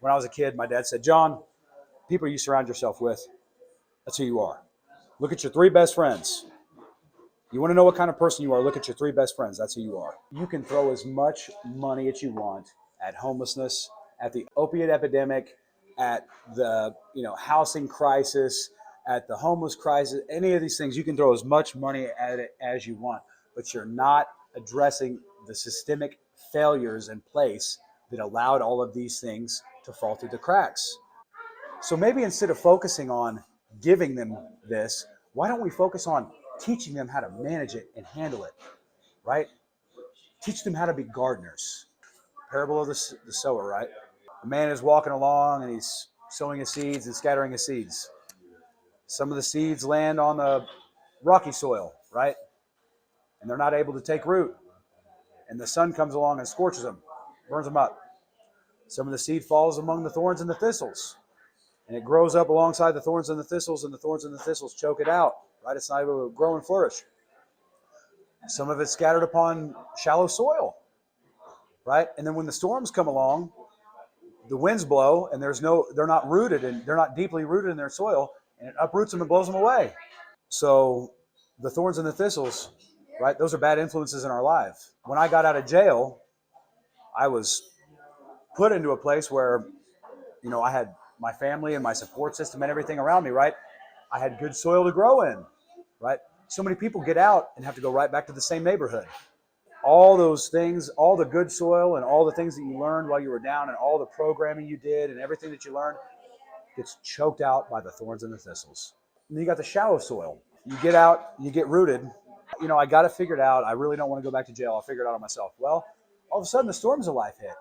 when I was a kid, my dad said, John, people you surround yourself with, that's who you are. Look at your three best friends. You want to know what kind of person you are, look at your three best friends. That's who you are. You can throw as much money as you want at homelessness, at the opiate epidemic, at the housing crisis, at the homeless crisis, any of these things. You can throw as much money at it as you want, but you're not addressing the systemic failures in place that allowed all of these things to fall through the cracks. So maybe instead of focusing on giving them this, why don't we focus on teaching them how to manage it and handle it, right? Teach them how to be gardeners. Parable of the sower, right? A man is walking along and he's sowing his seeds and scattering his seeds. Some of the seeds land on the rocky soil, right? And they're not able to take root. And the sun comes along and scorches them, burns them up. Some of the seed falls among the thorns and the thistles. And it grows up alongside the thorns and the thistles, and the thorns and the thistles choke it out, right? It's not able to grow and flourish. Some of it's scattered upon shallow soil, right? And then when the storms come along, the winds blow, and they're not rooted, and they're not deeply rooted in their soil, and it uproots them and blows them away. So the thorns and the thistles, right? Those are bad influences in our life. When I got out of jail, I was put into a place where, I had my family and my support system and everything around me, right? I had good soil to grow in, right? So many people get out and have to go right back to the same neighborhood. All those things, all the good soil and all the things that you learned while you were down and all the programming you did and everything that you learned gets choked out by the thorns and the thistles. And then you got the shallow soil. You get out, you get rooted. I got it figured out. I really don't want to go back to jail. I'll figure it out on myself. Well, all of a sudden the storms of life hit.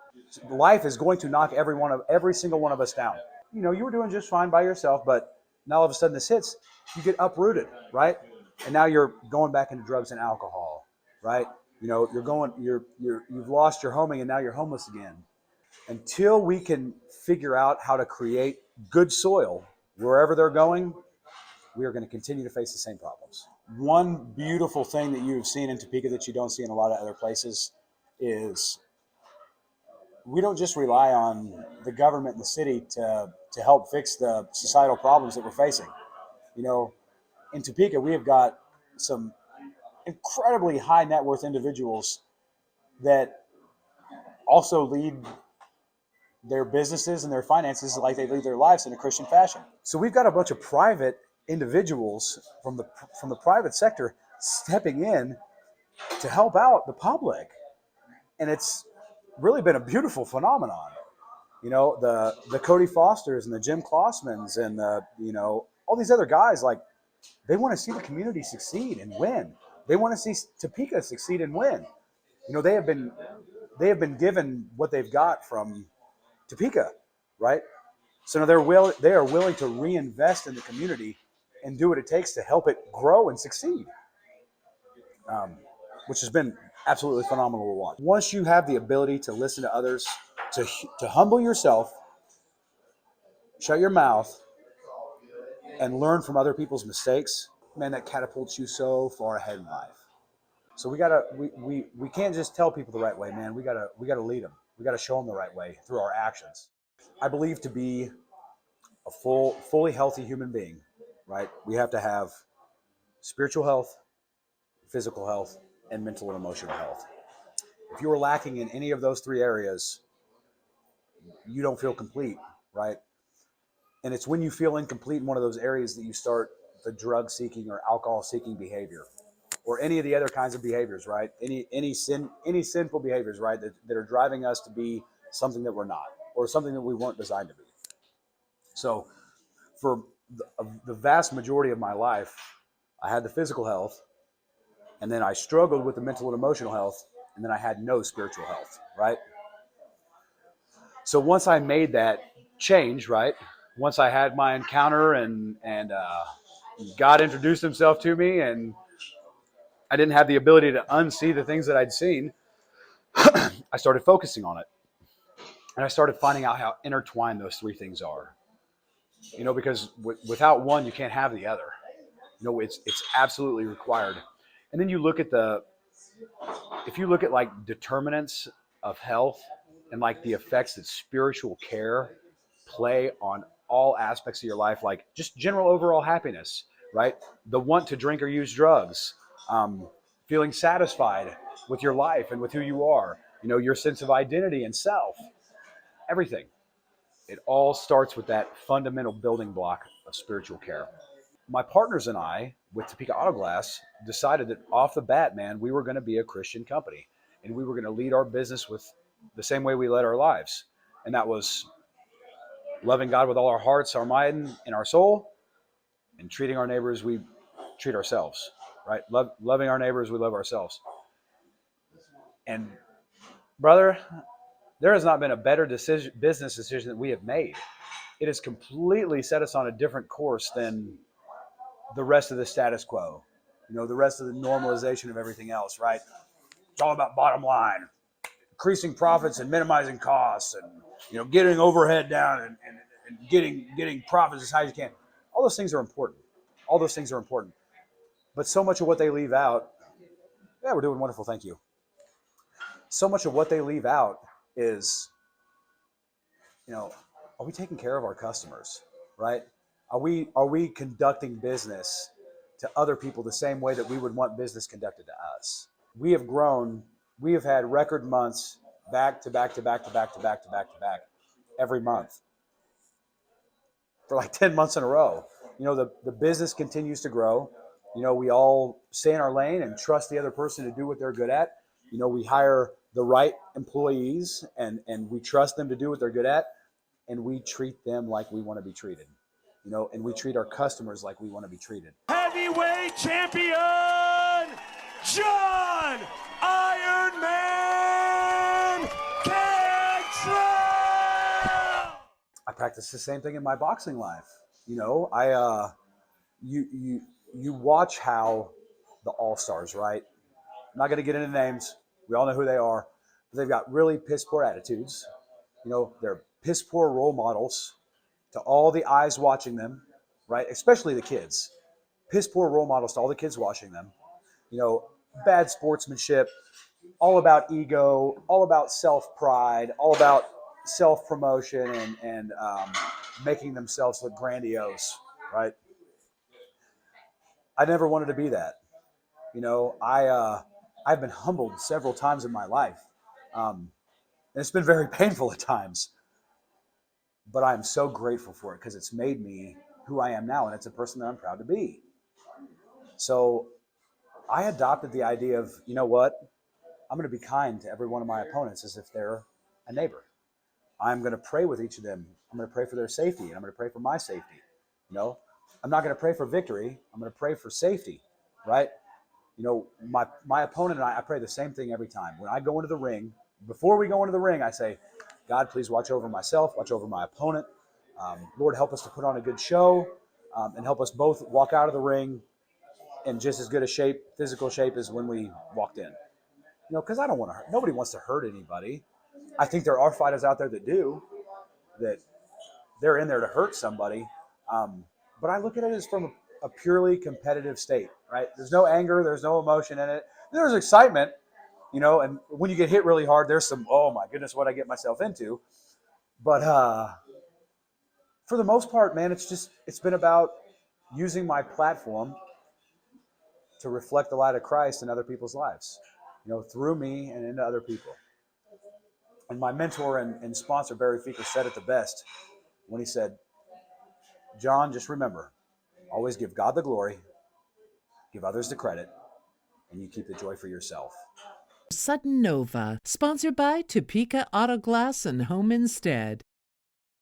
Life is going to knock every single one of us down. You were doing just fine by yourself, but now all of a sudden this hits, you get uprooted, right? And now you're going back into drugs and alcohol, right? You've lost your homing and now you're homeless again. Until we can figure out how to create good soil wherever they're going, we are going to continue to face the same problems. One beautiful thing that you've seen in Topeka that you don't see in a lot of other places is we don't just rely on the government and the city to help fix the societal problems that we're facing. In Topeka, we have got some incredibly high net worth individuals that also lead their businesses and their finances like they lead their lives in a Christian fashion. So we've got a bunch of private individuals from the private sector stepping in to help out the public. And it's really been a beautiful phenomenon. The Cody Fosters and the Jim Klossmans and all these other guys, like, they want to see the community succeed and win. They want to see Topeka succeed and win. They have been given what they've got from Topeka, right? So now they are willing to reinvest in the community and do what it takes to help it grow and succeed, which has been absolutely phenomenal to watch. Once you have the ability to listen to others, to humble yourself, shut your mouth, and learn from other people's mistakes, man, that catapults you so far ahead in life. So we can't just tell people the right way, man. We gotta lead them. We gotta show them the right way through our actions. I believe to be a fully healthy human being, right, we have to have spiritual health, physical health, and mental and emotional health. If you are lacking in any of those three areas, you don't feel complete, right? And it's when you feel incomplete in one of those areas that you start the drug-seeking or alcohol-seeking behavior, or any of the other kinds of behaviors, right? Any sinful behaviors, right, that are driving us to be something that we're not, or something that we weren't designed to be. So for the vast majority of my life, I had the physical health, and then I struggled with the mental and emotional health, and then I had no spiritual health, right? So once I made that change, right, once I had my encounter and God introduced himself to me, and I didn't have the ability to unsee the things that I'd seen, I started focusing on it. And I started finding out how intertwined those three things are. Because without one, you can't have the other. It's absolutely required. And then you look at if you look at like determinants of health and like the effects that spiritual care play on all aspects of your life, like just general overall happiness, right? The want to drink or use drugs, feeling satisfied with your life and with who you are, your sense of identity and self, everything. It all starts with that fundamental building block of spiritual care. My partners and I, with Topeka Auto Glass, decided that off the bat, man, we were going to be a Christian company, and we were going to lead our business with the same way we led our lives. And that was loving God with all our hearts, our mind, and our soul, and treating our neighbors we treat ourselves, right? Loving our neighbors, we love ourselves. And brother, there has not been a better business decision that we have made. It has completely set us on a different course than the rest of the status quo, the rest of the normalization of everything else, right? It's all about bottom line, increasing profits and minimizing costs, and getting overhead down, and getting profits as high as you can. All those things are important. All those things are important. But so much of what they leave out, yeah, we're doing wonderful, thank you. So much of what they leave out is, are we taking care of our customers, right? Are we conducting business to other people the same way that we would want business conducted to us? We have grown. We have had record months back to back to back to back to back to back to back every month for like 10 months in a row. The business continues to grow. We all stay in our lane and trust the other person to do what they're good at. We hire the right employees, and we trust them to do what they're good at, and we treat them like we want to be treated. And we treat our customers like we want to be treated. Heavyweight champion, John Iron Man Cantrell! I practice the same thing in my boxing life. You watch how the all-stars, right? I'm not going to get into names. We all know who they are. But they've got really piss poor attitudes. They're piss poor role models to all the eyes watching them, right? Especially the kids. Piss poor role models to all the kids watching them. Bad sportsmanship, all about ego, all about self-pride, all about self-promotion, and making themselves look grandiose, right? I never wanted to be that. I've been humbled several times in my life. And it's been very painful at times. But I'm so grateful for it because it's made me who I am now, and it's a person that I'm proud to be. So I adopted the idea of, you know what? I'm going to be kind to every one of my opponents as if they're a neighbor. I'm going to pray with each of them. I'm going to pray for their safety, and I'm going to pray for my safety. I'm not going to pray for victory. I'm going to pray for safety, right? My opponent and I pray the same thing every time. When I go into the ring, before we go into the ring, I say, God, please watch over myself, watch over my opponent. Lord, help us to put on a good show, and help us both walk out of the ring in just as good a shape, physical shape, as when we walked in. Because I don't want to hurt. Nobody wants to hurt anybody. I think there are fighters out there that do, that they're in there to hurt somebody. But I look at it as from a purely competitive state, right? There's no anger. There's no emotion in it. There's excitement, and when you get hit really hard, there's some, oh my goodness, what I get myself into. But for the most part, man, it's been about using my platform to reflect the light of Christ in other people's lives, through me and into other people. And my mentor and sponsor, Barry Feeker, said it the best when he said, John, just remember, always give God the glory, give others the credit, and you keep the joy for yourself. Sudden Nova, sponsored by Topeka Auto Glass and Home Instead.